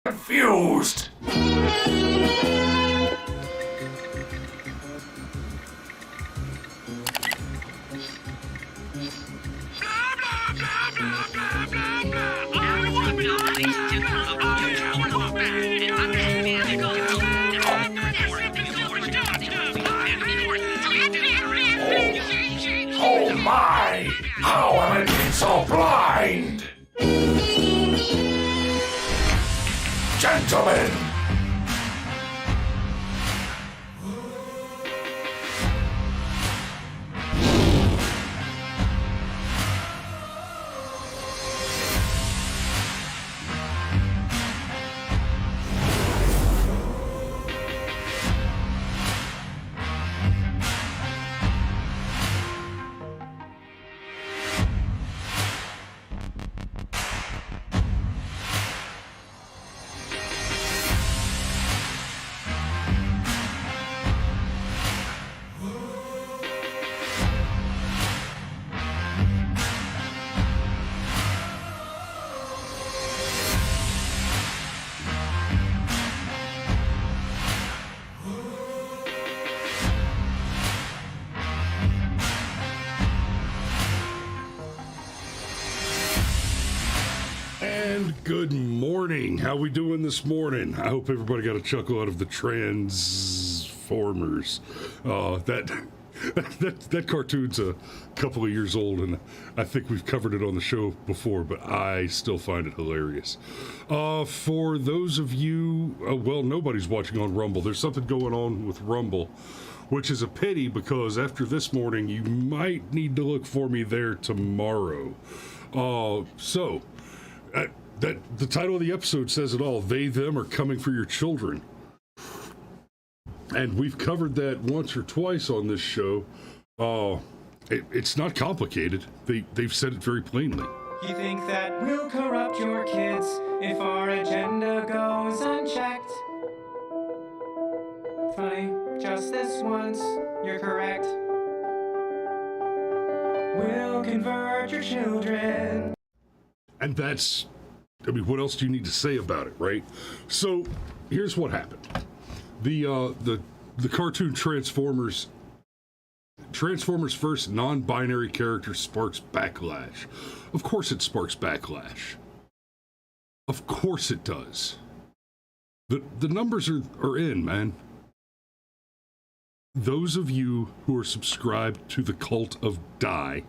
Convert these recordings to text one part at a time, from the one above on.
confused. Oh my! How am I being so blind? Gentlemen! And good morning. How we doing this morning? I hope everybody got a chuckle out of the Transformers. That cartoon's a couple of years old, and I think we've covered it on the show before, but I still find it hilarious. For those of you, well, nobody's watching on Rumble. There's something going on with Rumble, which is a pity because after this morning, you might need to look for me there tomorrow. The title of the episode says it all. They, them are coming for your children. And we've covered that once or twice on this show. It's not complicated. They've said it very plainly. You think that we'll corrupt your kids if our agenda goes unchecked? Funny, just this once, you're correct. We'll convert your children. And that's, I mean, what else do you need to say about it, right? So, here's what happened. The cartoon Transformers first non-binary character sparks backlash. Of course it sparks backlash. Of course it does. The numbers are in, man. Those of you who are subscribed to the cult of D.I.E,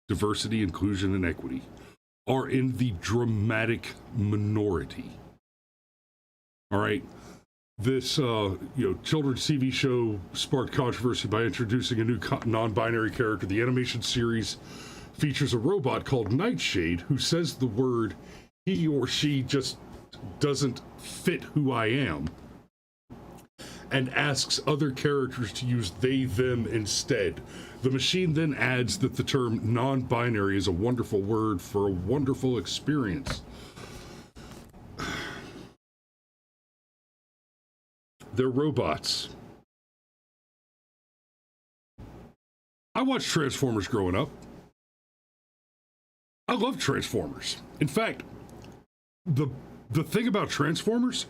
diversity, inclusion, and equity, are in the dramatic minority. All right? This, children's TV show sparked controversy by introducing a new non-binary character. The animation series features a robot called Nightshade who says the word he or she just doesn't fit who I am and asks other characters to use they, them instead. The machine then adds that the term non-binary is a wonderful word for a wonderful experience. They're robots. I watched Transformers growing up. I love Transformers. In fact, the thing about Transformers,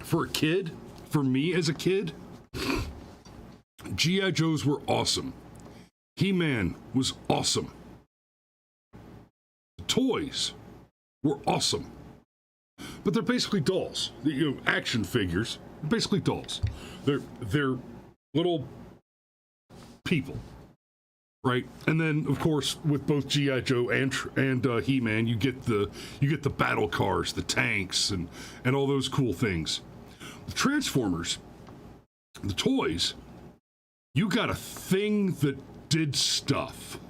for a kid, for me as a kid, G.I. Joes were awesome. He-Man was awesome. The toys were awesome. But they're basically dolls. Action figures. Basically dolls. They're little people, right? And then, of course, with both G.I. Joe and He-Man, you get the battle cars, the tanks, and all those cool things. The Transformers, the toys, you got a thing that did stuff,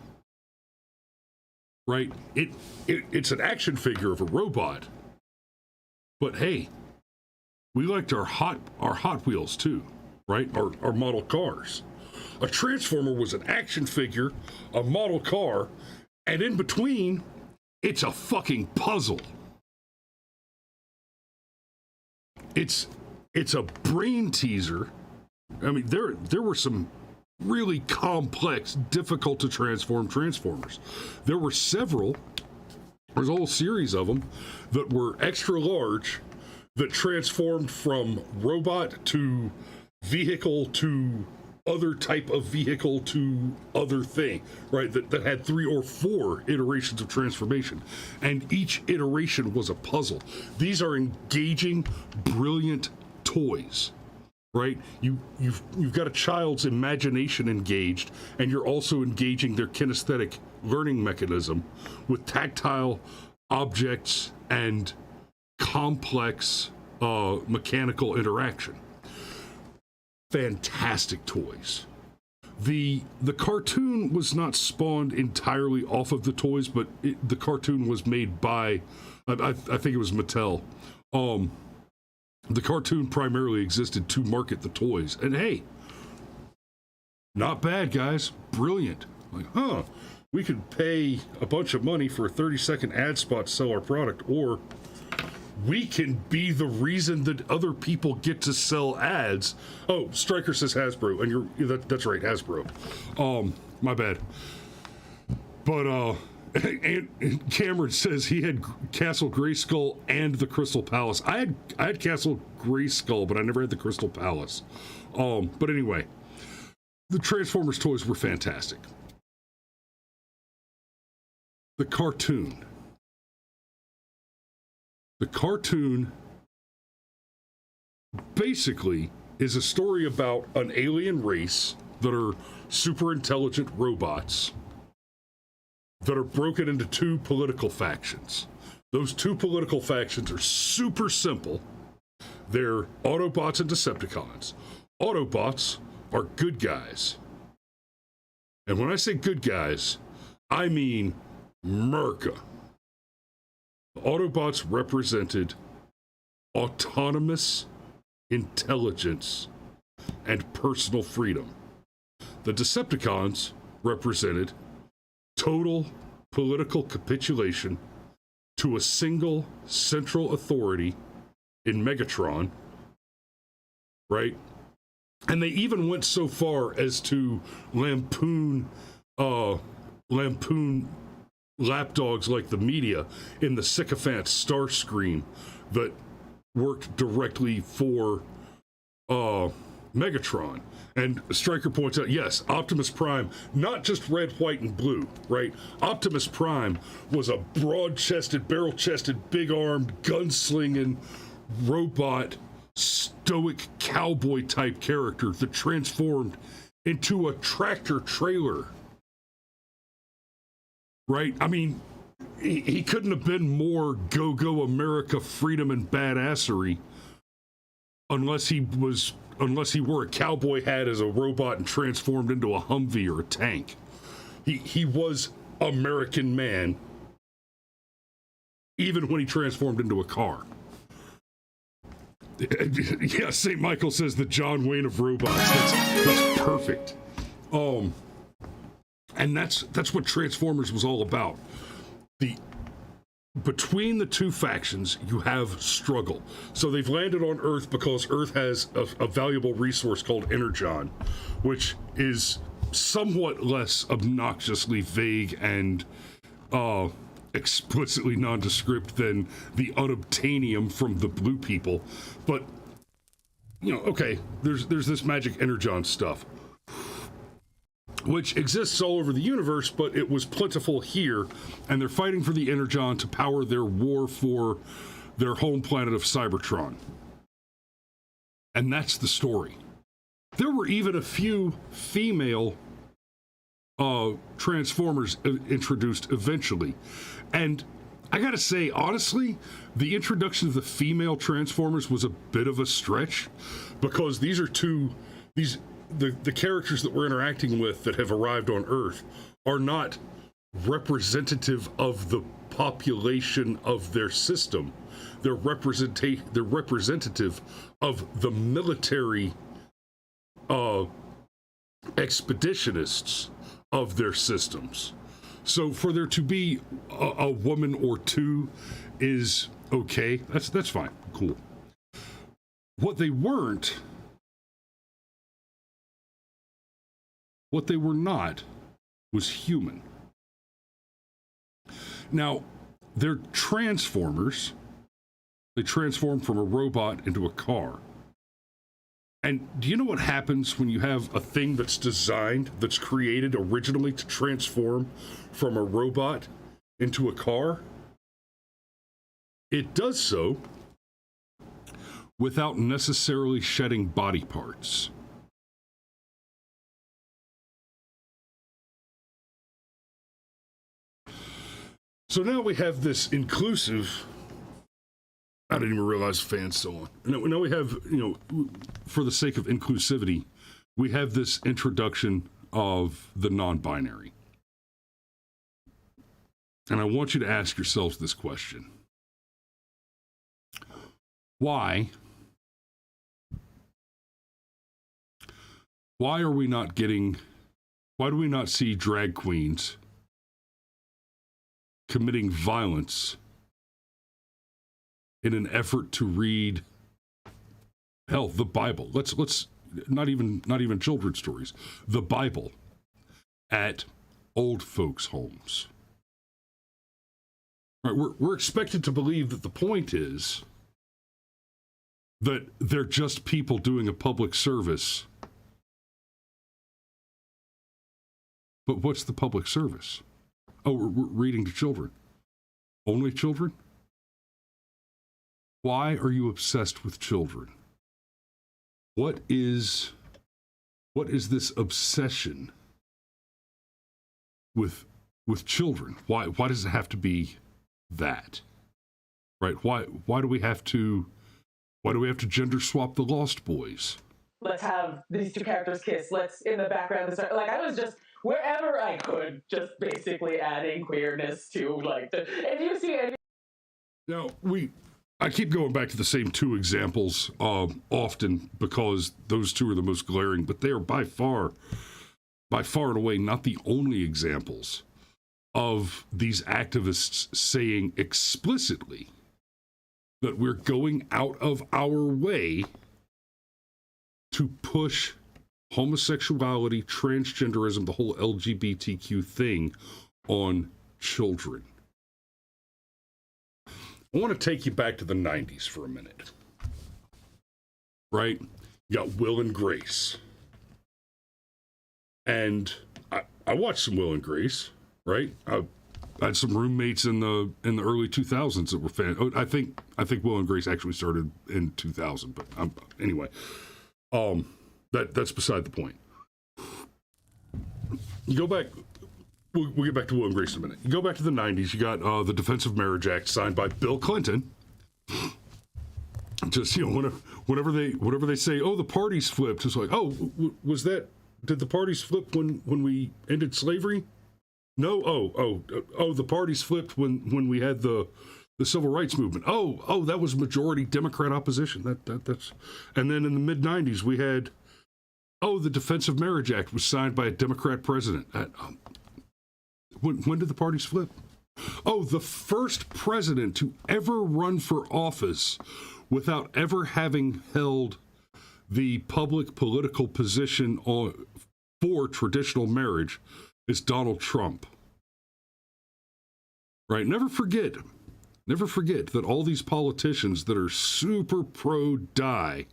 right? It's an action figure of a robot. But hey, we liked our Hot Wheels too, right? Our model cars. A Transformer was an action figure, a model car, and in between, it's a fucking puzzle. It's a brain teaser. I mean, there were some really complex, difficult to transform Transformers. There were several There's a whole series of them that were extra large that transformed from robot to vehicle to other type of vehicle to other thing, right? That had 3 or 4 iterations of transformation. And each iteration was a puzzle. These are engaging, brilliant toys, right? You've got a child's imagination engaged, and you're also engaging their kinesthetic learning mechanism with tactile objects and complex mechanical interaction. Fantastic toys. The cartoon was not spawned entirely off of the toys, but the cartoon was made by, I think it was Mattel. The cartoon primarily existed to market the toys. And hey, not bad, guys. Brilliant. Like, we could pay a bunch of money for a 30-second ad spot to sell our product, or we can be the reason that other people get to sell ads. Oh, Stryker says Hasbro, and that's right, Hasbro. My bad. But and Cameron says he had Castle Grayskull and the Crystal Palace. I had Castle Grayskull, but I never had the Crystal Palace. But anyway, the Transformers toys were fantastic. The cartoon basically is a story about an alien race that are super intelligent robots that are broken into 2 political factions. Those 2 political factions are super simple. They're Autobots and Decepticons. Autobots are good guys. And when I say good guys, I mean Merca. Autobots represented autonomous intelligence and personal freedom. The Decepticons represented total political capitulation to a single central authority in Megatron, right? And they even went so far as to lampoon lapdogs like the media in the sycophant Starscream that worked directly for Megatron. And Stryker points out, yes, Optimus Prime, not just red, white, and blue, right? Optimus Prime was a broad-chested, barrel-chested, big-armed, gunslinging robot, stoic cowboy-type character that transformed into a tractor trailer. Right? I mean, he couldn't have been more go-go America, freedom, and badassery unless he wore a cowboy hat as a robot and transformed into a Humvee or a tank. He was American man, even when he transformed into a car. Yeah, St. Michael says the John Wayne of robots. That's perfect. And that's what Transformers was all about. Between the 2 factions, you have struggle. So they've landed on Earth because Earth has a valuable resource called Energon, which is somewhat less obnoxiously vague and explicitly nondescript than the unobtainium from the blue people. But, okay, there's this magic Energon stuff, which exists all over the universe, but it was plentiful here, and they're fighting for the Energon to power their war for their home planet of Cybertron. And that's the story. There were even a few female Transformers introduced eventually. And I gotta say, honestly, the introduction of the female Transformers was a bit of a stretch, because these are the characters that we're interacting with that have arrived on Earth are not representative of the population of their system. They're representative of the military expeditionists of their systems. So for there to be a woman or 2 is okay. That's fine. Cool. What they were not was human. Now, they're transformers. They transform from a robot into a car. And do you know what happens when you have a thing that's designed, that's created originally to transform from a robot into a car? It does so without necessarily shedding body parts. So now we have this inclusive, I didn't even realize fans still on. Now we have, for the sake of inclusivity, we have this introduction of the non-binary. And I want you to ask yourselves this question. Why do we not see drag queens committing violence in an effort to read, hell, the Bible? Let's not even children's stories. The Bible at old folks' homes. Right, we're expected to believe that the point is that they're just people doing a public service. But what's the public service? Oh, we're reading to children. Only children? Why are you obsessed with children? What is this obsession with children? Why does it have to be that? Right? Why do we have to gender swap the Lost Boys? Let's have these two characters kiss. Let's, in the background, like, I was just, wherever I could, just basically adding queerness to, like, if you see any. Now, I keep going back to the same two examples often because those two are the most glaring, but they are by far and away not the only examples of these activists saying explicitly that we're going out of our way to push homosexuality, transgenderism, the whole LGBTQ thing on children. I want to take you back to the 90s for a minute. Right? You got Will and Grace. And I watched some Will and Grace, right? I had some roommates in the early 2000s that were fans. I think Will and Grace actually started in 2000, but anyway. That's beside the point. You go back, we'll get back to Will and Grace in a minute. You go back to the 90s, you got the Defense of Marriage Act signed by Bill Clinton. Just, whenever they say, oh, the parties flipped, it's like, oh, did the parties flip when we ended slavery? No, the parties flipped when we had the civil rights movement. Oh, that was majority Democrat opposition. That's, and then in the mid 90s we had, the Defense of Marriage Act was signed by a Democrat president. When did the parties flip? Oh, the first president to ever run for office without ever having held the public political position for traditional marriage is Donald Trump. Right? Never forget that all these politicians that are super pro-DIE,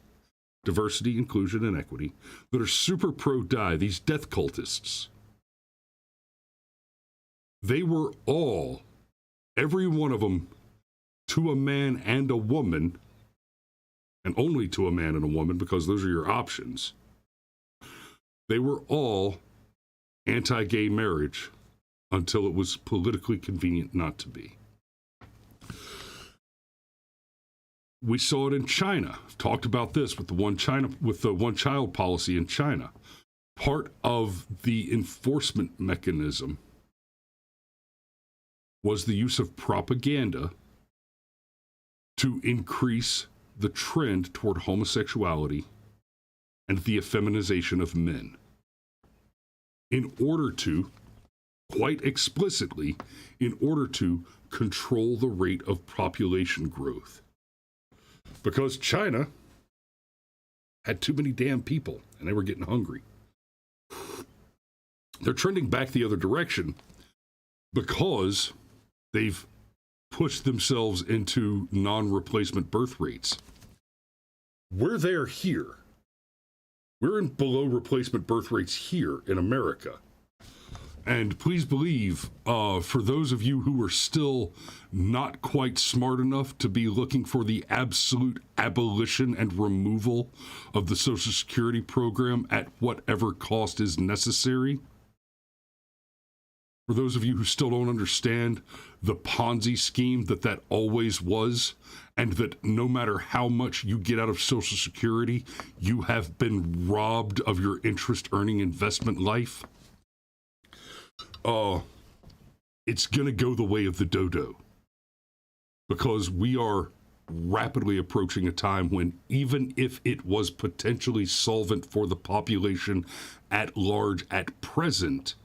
diversity, inclusion, and equity, that are super pro-DIE, these death cultists, they were all, every one of them, to a man and a woman, and only to a man and a woman because those are your options. They were all anti-gay marriage until it was politically convenient not to be. We saw it in China. I've talked about this with the one child policy in China. Part of the enforcement mechanism was the use of propaganda to increase the trend toward homosexuality and the effeminization of men, in order to, quite explicitly, in order to control the rate of population growth. Because China had too many damn people, and they were getting hungry. They're trending back the other direction because they've push themselves into non-replacement birth rates. We're there here. We're in below replacement birth rates here in America. And please believe, for those of you who are still not quite smart enough to be looking for the absolute abolition and removal of the Social Security program at whatever cost is necessary, for those of you who still don't understand the Ponzi scheme that always was, and that no matter how much you get out of Social Security, you have been robbed of your interest-earning investment life, it's going to go the way of the dodo. Because we are rapidly approaching a time when, even if it was potentially solvent for the population at large at present,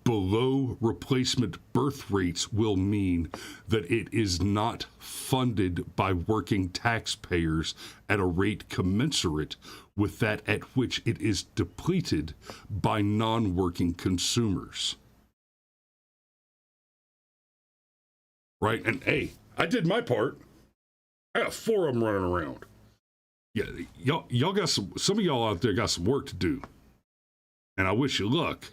below replacement birth rates will mean that it is not funded by working taxpayers at a rate commensurate with that at which it is depleted by non-working consumers. Right? And hey, I did my part. I got 4 of them running around. Yeah, y'all got some of y'all out there got some work to do. And I wish you luck.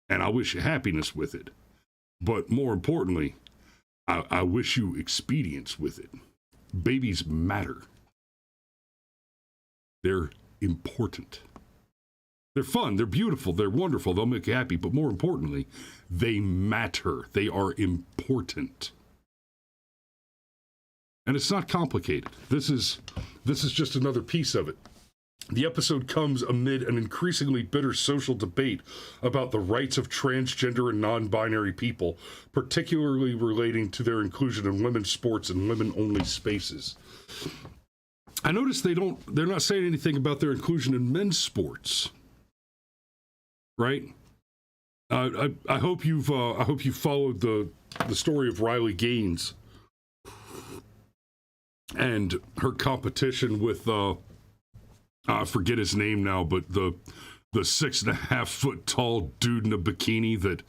And I wish you happiness with it. But more importantly, I wish you expedience with it. Babies matter. They're important. They're fun, they're beautiful, they're wonderful, they'll make you happy, but more importantly, they matter. They are important. And it's not complicated. This is just another piece of it. The episode comes amid an increasingly bitter social debate about the rights of transgender and non-binary people, particularly relating to their inclusion in women's sports and women-only spaces. I noticed they're not saying anything about their inclusion in men's sports. Right? I hope you've followed the story of Riley Gaines and her competition with I forget his name now, but the 6.5 foot tall dude in a bikini that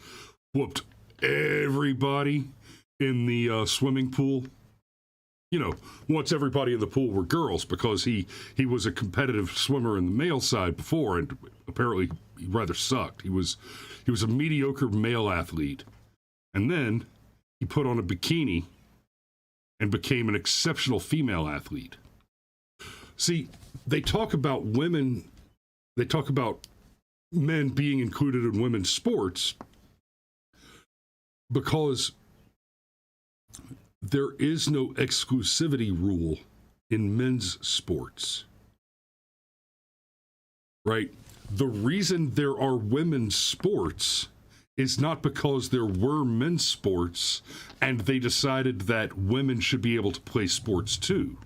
whooped everybody in the swimming pool. You know, once everybody in the pool were girls, because he was a competitive swimmer in the male side before, and apparently he rather sucked. He was a mediocre male athlete, and then he put on a bikini and became an exceptional female athlete. See, they talk about men being included in women's sports because there is no exclusivity rule in men's sports. Right? The reason there are women's sports is not because there were men's sports and they decided that women should be able to play sports too.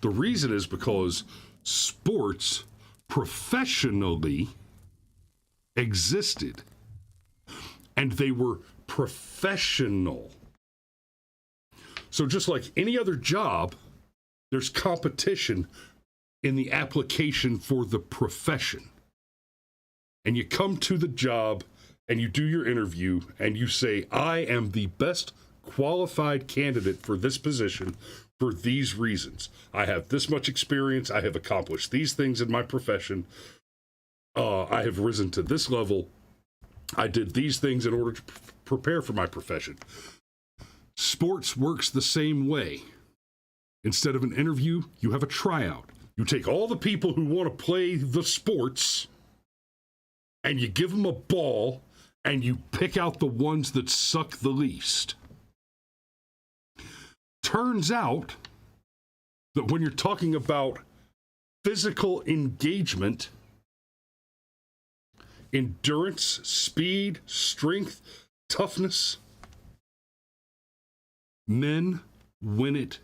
The reason is because sports professionally existed, and they were professional. So just like any other job, there's competition in the application for the profession. And you come to the job and you do your interview and you say, I am the best qualified candidate for this position for these reasons. I have this much experience. I have accomplished these things in my profession. I have risen to this level. I did these things in order to prepare for my profession. Sports works the same way. Instead of an interview, you have a tryout. You take all the people who want to play the sports and you give them a ball and you pick out the ones that suck the least. Turns out that when you're talking about physical engagement, endurance, speed, strength, toughness, men win it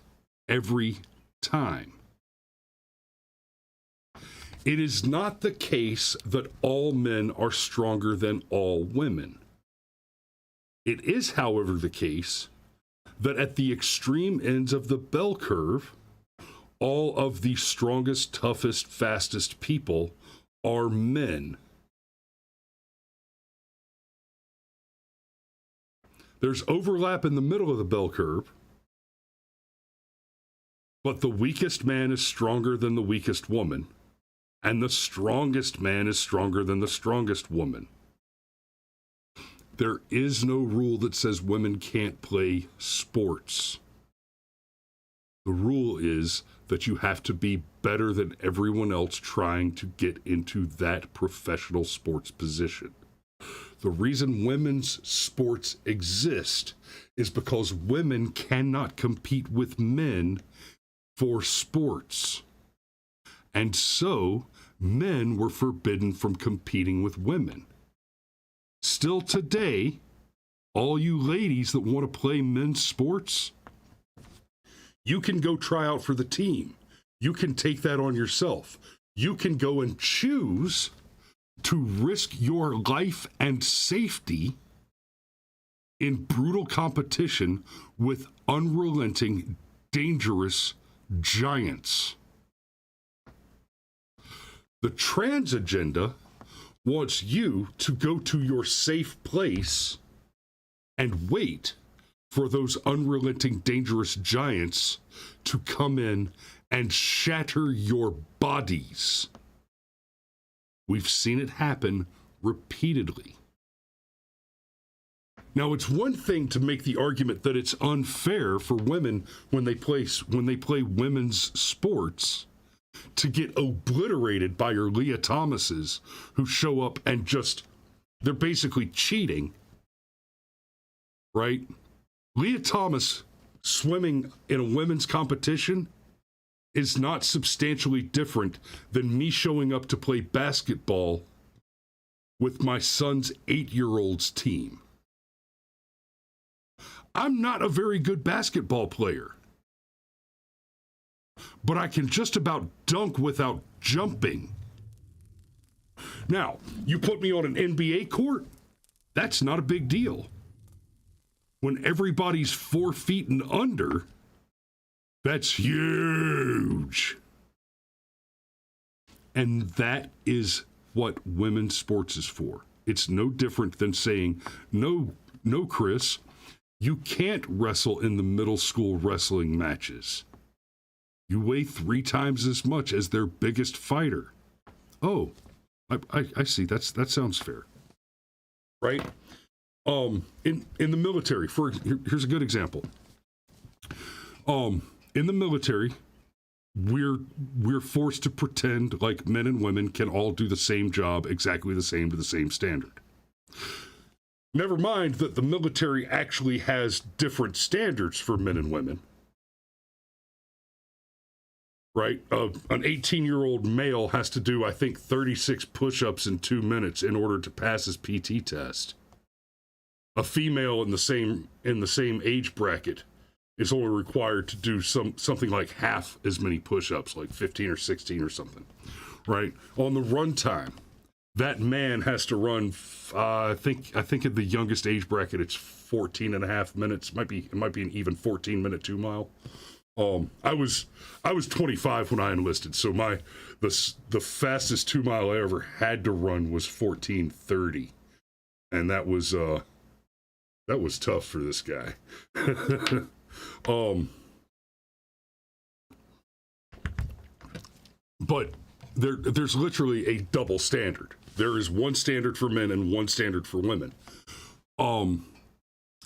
every time. It is not the case that all men are stronger than all women. It is, however, the case that at the extreme ends of the bell curve, all of the strongest, toughest, fastest people are men. There's overlap in the middle of the bell curve, but the weakest man is stronger than the weakest woman, and the strongest man is stronger than the strongest woman. There is no rule that says women can't play sports. The rule is that you have to be better than everyone else trying to get into that professional sports position. The reason women's sports exist is because women cannot compete with men for sports. And so, men were forbidden from competing with women. Still today, all you ladies that want to play men's sports, you can go try out for the team. You can take that on yourself. You can go and choose to risk your life and safety in brutal competition with unrelenting, dangerous giants. The trans agenda wants you to go to your safe place and wait for those unrelenting, dangerous giants to come in and shatter your bodies. We've seen it happen repeatedly. Now, it's one thing to make the argument that it's unfair for women when they play women's sports to get obliterated by your Leah Thomases who show up and they're basically cheating, right? Leah Thomas swimming in a women's competition is not substantially different than me showing up to play basketball with my son's 8-year-old's team. I'm not a very good basketball player, but I can just about dunk without jumping. Now, you put me on an NBA court, that's not a big deal. When everybody's 4 feet and under, that's huge. And that is what women's sports is for. It's no different than saying, no, Chris, you can't wrestle in the middle school wrestling matches. You weigh 3 times as much as their biggest fighter. Oh, I see. That sounds fair, right? In the military, here's a good example. In the military, we're forced to pretend like men and women can all do the same job, exactly the same to the same standard. Never mind that the military actually has different standards for men and women. Right? An 18-year-old male has to do, I think, 36 push-ups in 2 minutes in order to pass his PT test. A female in the same age bracket is only required to do something like half as many push-ups, like 15 or 16 or something. Right? On the run time, that man has to run, I think at the youngest age bracket, it's 14 and a half minutes. It might be an even 14-minute 2-mile. I was 25 when I enlisted, so the fastest 2-mile I ever had to run was 14:30, and that was tough for this guy. But there's literally a double standard. There is one standard for men and one standard for women. And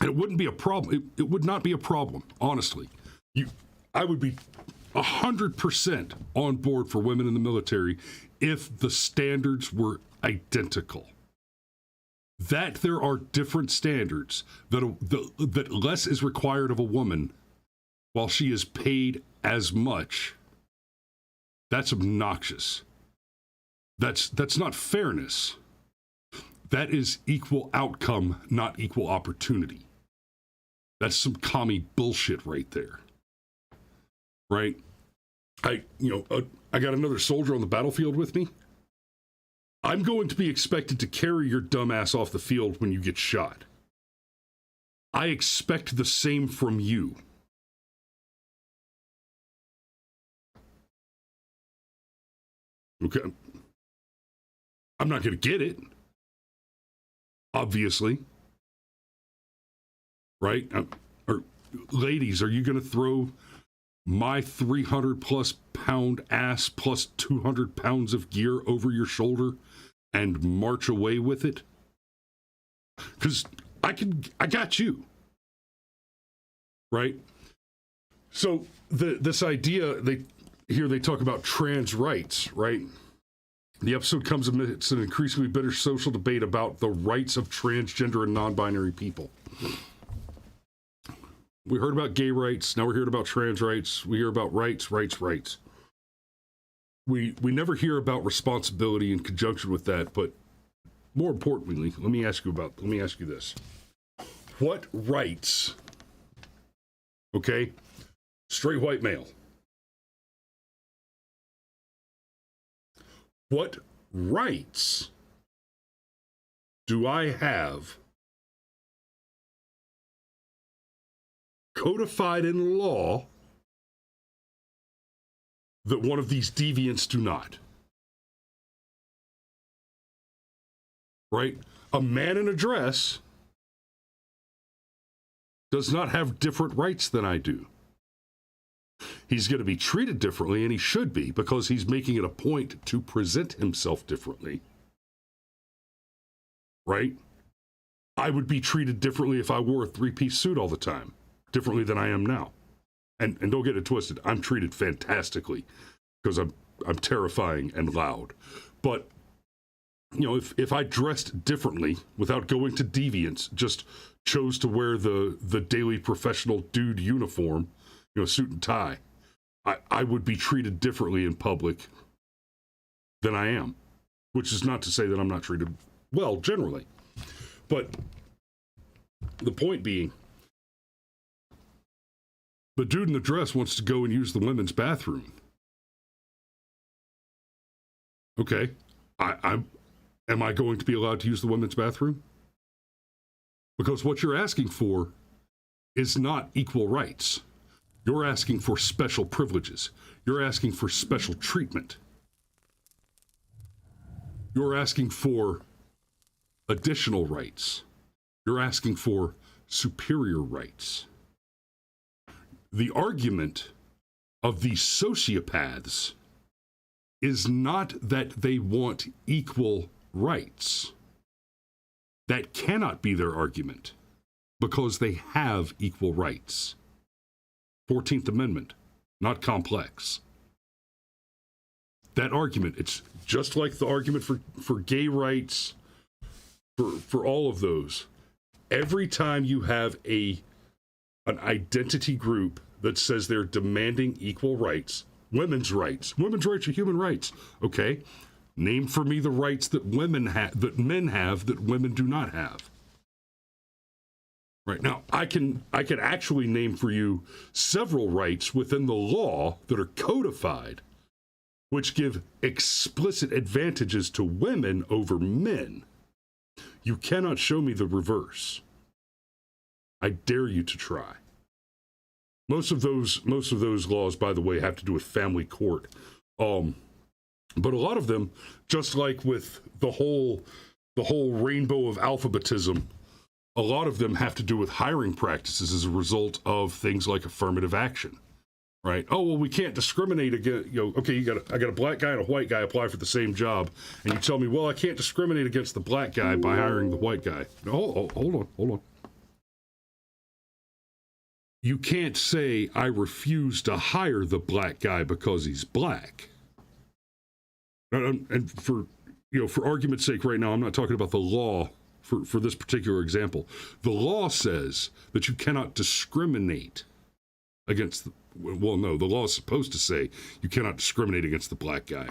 it wouldn't be a problem. It would not be a problem, honestly. I would be 100% on board for women in the military if the standards were identical. That there are different standards, that less is required of a woman while she is paid as much, that's obnoxious. That's not fairness. That is equal outcome, not equal opportunity. That's some commie bullshit right there. Right? I got another soldier on the battlefield with me. I'm going to be expected to carry your dumb ass off the field when you get shot. I expect the same from you. Okay. I'm not going to get it, obviously. right? Or ladies, are you going to throw my 300 plus pound ass plus 200 pounds of gear over your shoulder and march away with it? Because I got you, right? So this idea, they talk about trans rights, right? The episode comes amidst an increasingly bitter social debate about the rights of transgender and non-binary people. We heard about gay rights. Now we're hearing about trans rights. We hear about rights. We never hear about responsibility in conjunction with that. But more importantly, let me ask you this: what rights? Okay, straight white male. What rights do I have codified in law that one of these deviants do not? Right? A man in a dress does not have different rights than I do. He's going to be treated differently, and he should be, because he's making it a point to present himself differently. Right? I would be treated differently if I wore a three-piece suit all the time, differently than I am now. And don't get it twisted, I'm treated fantastically because I'm terrifying and loud. But you know, if I dressed differently without going to deviance, just chose to wear the daily professional dude uniform, you know, suit and tie, I would be treated differently in public than I am, which is not to say that I'm not treated well generally. But the point being, the dude in the dress wants to go and use the women's bathroom. Okay, am I going to be allowed to use the women's bathroom? Because what you're asking for is not equal rights. You're asking for special privileges. You're asking for special treatment. You're asking for additional rights. You're asking for superior rights. The argument of these sociopaths is not that they want equal rights. That cannot be their argument, because they have equal rights. 14th Amendment, not complex. That argument, it's just like the argument for gay rights, for all of those. Every time you have an identity group that says they're demanding equal rights, women's rights are human rights. Okay, name for me the rights that men have that women do not have. Right now, I can actually name for you several rights within the law that are codified, which give explicit advantages to women over men. You cannot show me the reverse. I dare you to try. Most of those laws, by the way, have to do with family court. But a lot of them, just like with the whole rainbow of alphabetism, a lot of them have to do with hiring practices as a result of things like affirmative action, right? Oh, well, we can't discriminate against, okay, I got a black guy and a white guy apply for the same job, and you tell me, well, I can't discriminate against the black guy by hiring the white guy. No, hold on. You can't say, I refuse to hire the black guy because he's black. And for argument's sake right now, I'm not talking about the law for this particular example. The law says that you cannot discriminate against, the law is supposed to say you cannot discriminate against the black guy.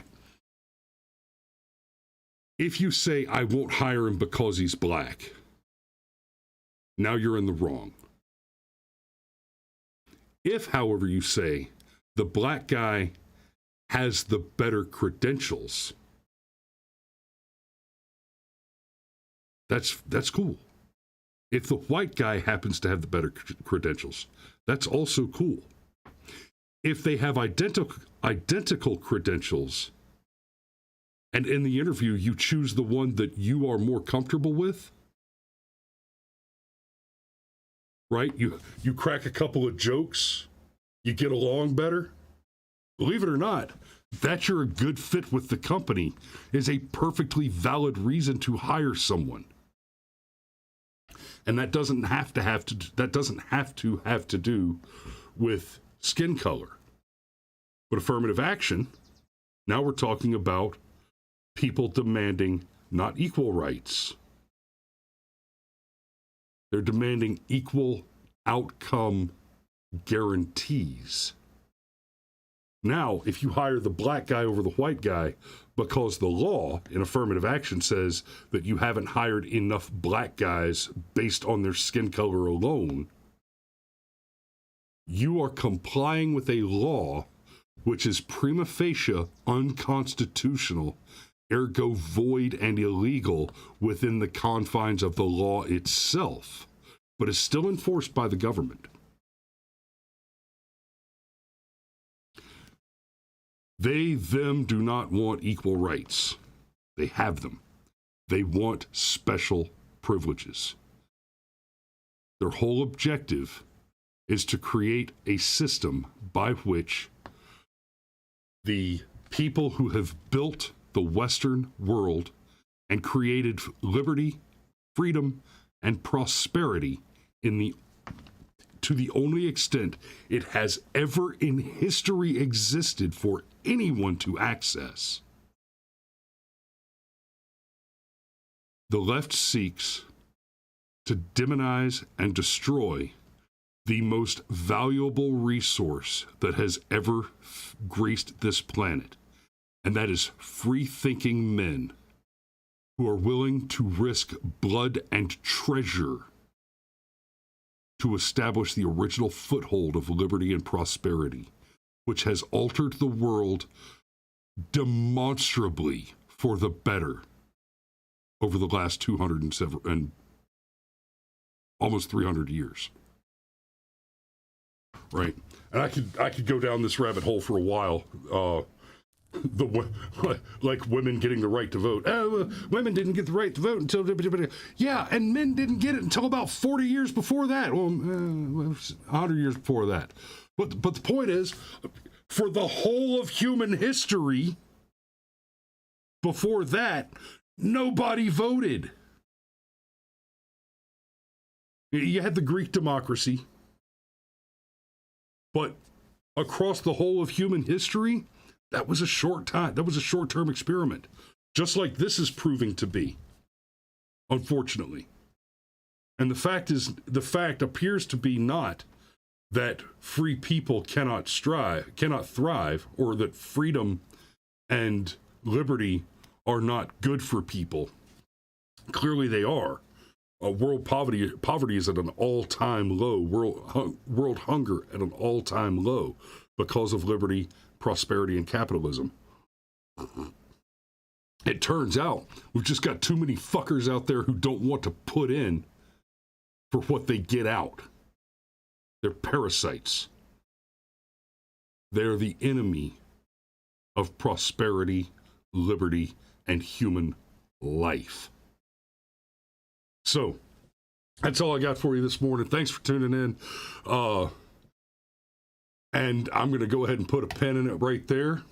If you say, I won't hire him because he's black, now you're in the wrong. If, however, you say the black guy has the better credentials, that's cool. If the white guy happens to have the better credentials, that's also cool. If they have identical credentials, and in the interview you choose the one that you are more comfortable with, right? You crack a couple of jokes, you get along better. Believe it or not, that you're a good fit with the company is a perfectly valid reason to hire someone. And that doesn't have to do with skin color. But affirmative action, now we're talking about people demanding not equal rights. They're demanding equal outcome guarantees. Now, if you hire the black guy over the white guy because the law in affirmative action says that you haven't hired enough black guys based on their skin color alone, you are complying with a law which is prima facie unconstitutional, ergo void and illegal within the confines of the law itself, but is still enforced by the government. They, them do not want equal rights. They have them. They want special privileges. Their whole objective is to create a system by which the people who have built the Western world and created liberty, freedom, and prosperity to the only extent it has ever in history existed for anyone to access. The left seeks to demonize and destroy the most valuable resource that has ever graced this planet, and that is free-thinking men who are willing to risk blood and treasure to establish the original foothold of liberty and prosperity, which has altered the world demonstrably for the better over the last 200 and almost 300 years. Right? And I could go down this rabbit hole for a while. Like women getting the right to vote. Women didn't get the right to vote until... Yeah, and men didn't get it until about 40 years before that. Well, 100 years before that. But the point is, for the whole of human history, before that, nobody voted. You had the Greek democracy, but across the whole of human history, that was a short time. That was a short-term experiment, just like this is proving to be, unfortunately. And the fact appears to be not that free people cannot thrive, or that freedom and liberty are not good for people. Clearly they are. World poverty is at an all-time low. World hunger at an all-time low because of liberty, prosperity, and capitalism. It turns out we've just got too many fuckers out there who don't want to put in for what they get out. They're parasites. They're the enemy of prosperity, liberty, and human life. So, that's all I got for you this morning. Thanks for tuning in. And I'm going to go ahead and put a pin in it right there.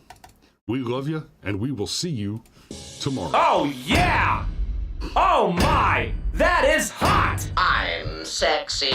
We love you, and we will see you tomorrow. Oh, yeah! Oh, my! That is hot! I'm sexy.